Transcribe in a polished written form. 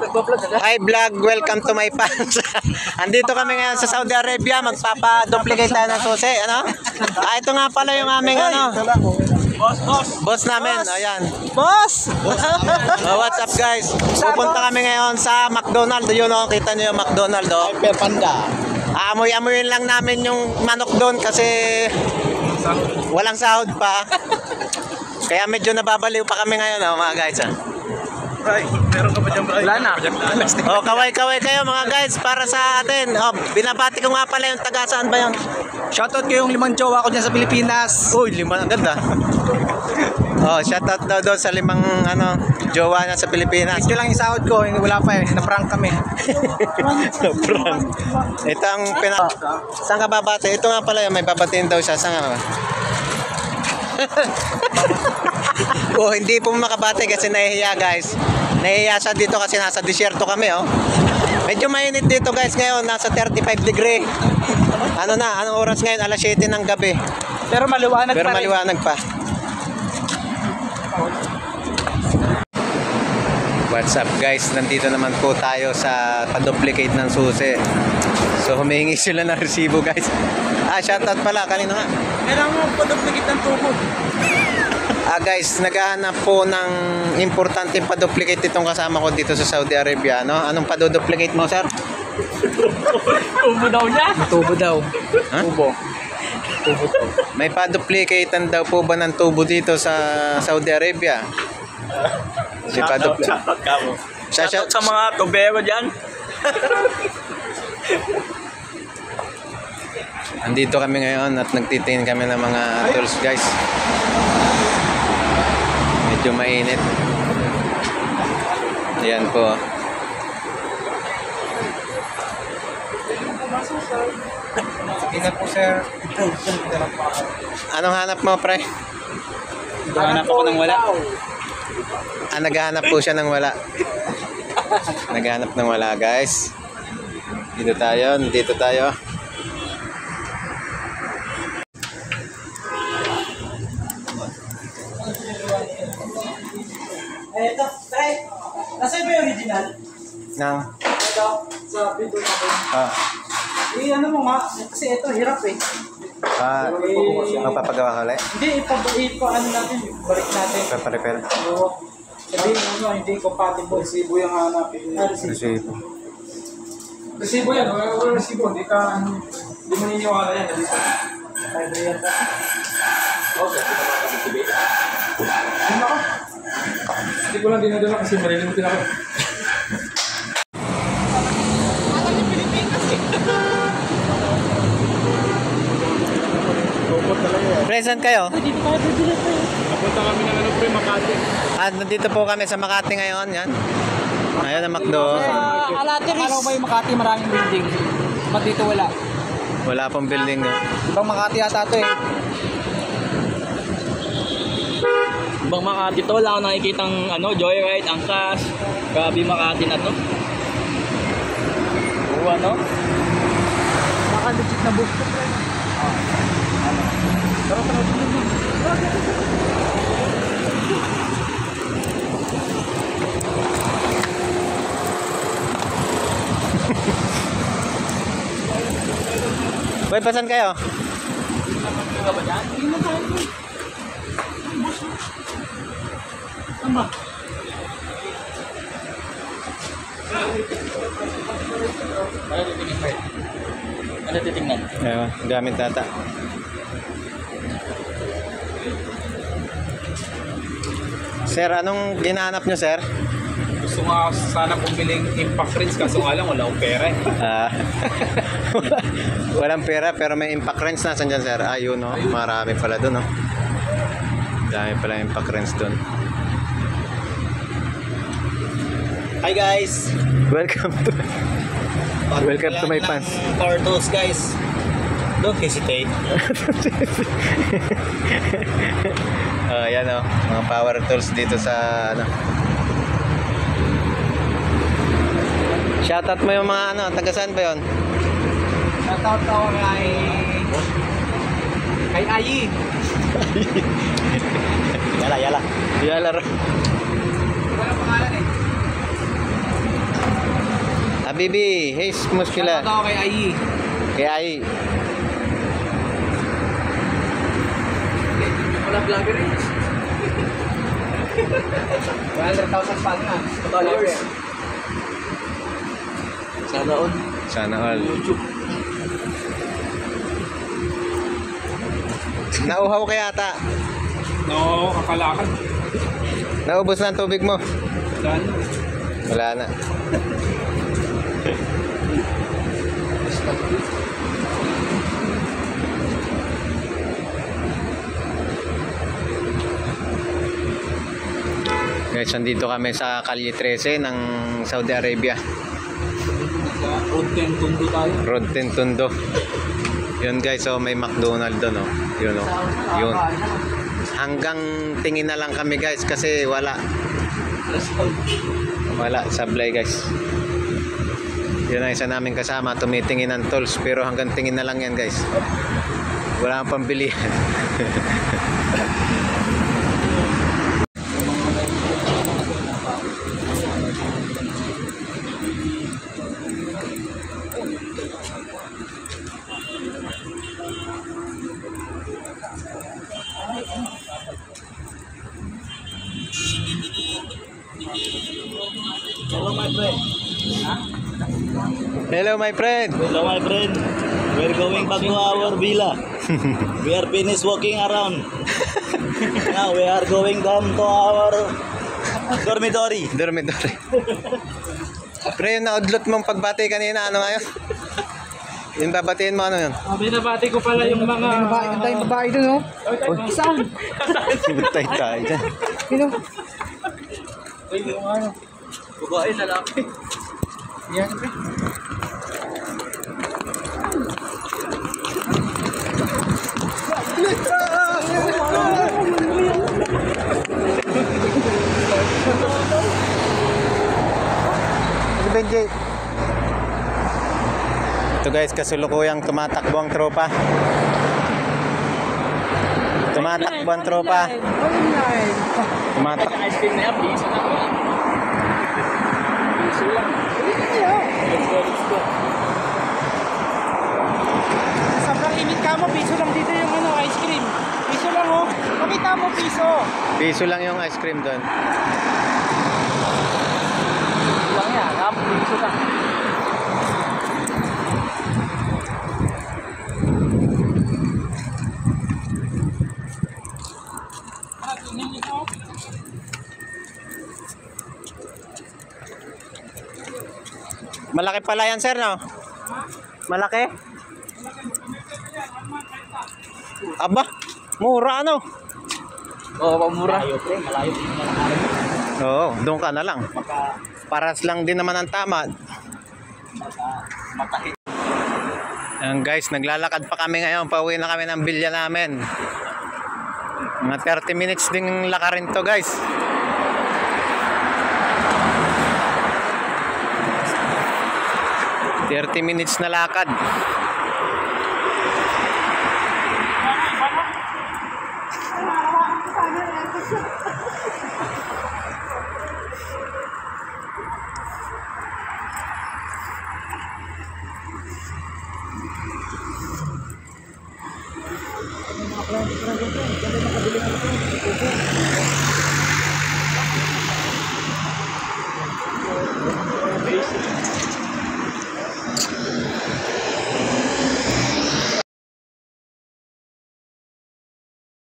Hi vlog, welcome to my fans. Andito kami ngayon sa Saudi Arabia, magpapa-duplicate tayo ng susi, ano? Ito nga pala yung aming ano. Boss namin, ayan. Boss! What's up guys? Pupunta kami ngayon sa McDonald's. Yun o, kita nyo yung McDonald's o. Panda. Amoy-amoyin lang namin yung manok doon kasi walang sahod pa. Kaya medyo nababaliw pa kami ngayon mga guys. Ay, meron ka pa dyan, Bray? Wala na. Oh, kaway-kaway kayo mga guys para sa atin. Oh, binabati ko nga pala yung taga saan ba yun? Shoutout ko yung 5 jowa ko dyan sa Pilipinas. Uy, 5, ang ganda. Oh, shoutout daw doon sa 5 jowa na sa Pilipinas. Ito lang yung sahod ko, wala pa na-prank kami. Prank. Ito ang saan ka babati? Ito nga pala yung may babatiin daw siya. Saan nga ba? Oh, hindi po makabate kasi nahihiya guys. Nahihiya siya dito kasi nasa disyerto kami oh. Medyo mainit dito guys ngayon, nasa 35 degree. Ano na, anong oras ngayon? Alas 7 ng gabi. Pero maliwanag Pero pa rin. maliwanag pa. What's up guys? Nandito naman po tayo sa pa-duplicate ng susi. So humihingi sila ng resibo guys. Shoutout pala kanino nga. Kailangan mo pa-duplicate ng tubo. Guys, naghahanap po ng importanteng pa-duplicate itong kasama ko dito sa Saudi Arabia, no? Anong pa-duplicate mo, sir? Tubo daw niya? Tubo daw. Huh? Tubo. Tubo daw. May pa-duplicatean daw po ba ng tubo dito sa Saudi Arabia? Shoutout ka mo. Shoutout sa mga tubero dyan. Andito kami ngayon at nagtitingin kami ng mga tools, guys. Medyo mainit. Ayan po. Sige na po, sir. Anong hanap mo, pre? Hanap ako ng wala. Naghahanap po siya ng wala. Naghahanap ng wala, guys. Dito tayo, dito tayo. Ito, try. Nasa ba yung original? Nang? Ito, sa video natin. Ano mo nga, kasi ito, hirap eh. Magpapagawa ka ulit? Hindi, ano natin, balik natin. Paparepair? Oo. Sabihin mo, hindi compatible. Resibo yung hanapin. Resibo. Resibo yan, wala resibo. Hindi mo niniwala yan. Libre yan pa. Okay, hindi ako. Hindi ko lang dinadala kasi marilimutin ako. Present kayo? Napunta kami ng Makati. Nandito po kami sa Makati ngayon. Yan. Ayan ang McDo. Akala ko ba yung Makati maraming building? Ba't dito wala? Wala pong building. No? Ibang Makati ata ito eh. Ibang Makati to, wala akong nakikitang Joyride, Angkas. Grabe Makati na to. Oo, ano? Naka-legit na bus ko. Pero Boy, pasan kayo? Ano titingnan? Ayun, gamit data. Sir, anong ginahanap nyo, sir? Gusto nga sana pumiling impact wrench kaso nga lang wala akong pera eh. Walang pera pero may impact wrench na. Saan dyan, sir? Ayun, no? Marami pala dun, no? Dami pala impact wrench dun. Hi guys! Welcome to my pants. Power tools guys. Don't hesitate. Ayan, no? Mga power tools dito sa Shoutout mo yung mga taga saan ba yun? shoutout ako kay Ayi. Yala. Wala pangalan eh. Habibi, Haze Muskila. Shoutout ako kay Ai. Kaya ay, Wala vlogger eh. 100,000 followers. Sana all. sana all. YouTube. Nauhaw kaya ata. No, kakalakad. Naubos na ang tubig mo. Saan? Wala na. Guys, nandito kami sa Calle 13 ng Saudi Arabia. Road 10 Tondo tayo. Road 10 Tondo. Yun guys, so may McDonald doon, oh. Yun, oh. Yun. Hanggang tingin na lang kami guys kasi wala sablay guys. Yun ang isa namin kasama, tumitingin ng tolls pero hanggang tingin na lang yan guys. Wala kang pambili. Hello my friend. Hello my friend. Hello my friend. We're going back to our villa. We are finished walking around. Now we are going down to our dormitory. Dormitory. Pre, yung naudlot mong pagbati kanina, ano ngayon? Yung babatiin mo, ano yun? Binabati ko pala yung mga... Tayong babae dun, oh. Saan? Butay tayo dyan. Sino? Babae, lalaki. Yan. Benji. Ito guys, kasulukuyang tumatakbo ang tropa. Tumatakbo ang tropa. Tumatak. Ice cream na yan, piso na ko. Piso lang. Let's go. Sobrang limit ka mo, piso lang dito yung ano, ice cream. Piso lang, oh. Pakita mo, piso. Piso lang yung ice cream doon. Lang yan. Piso lang. Malaki pala yan, sir, no? Malaki? Aba, mura ano? Oo, pamura. Malayo pre, malayo. Oo, doon ka na lang. Paras lang din naman ang tama. Ayan guys, naglalakad pa kami ngayon. Pauwi na kami ng bilya namin. Mga 30 minutes din lakarin to guys. ...30 minutes na lakad.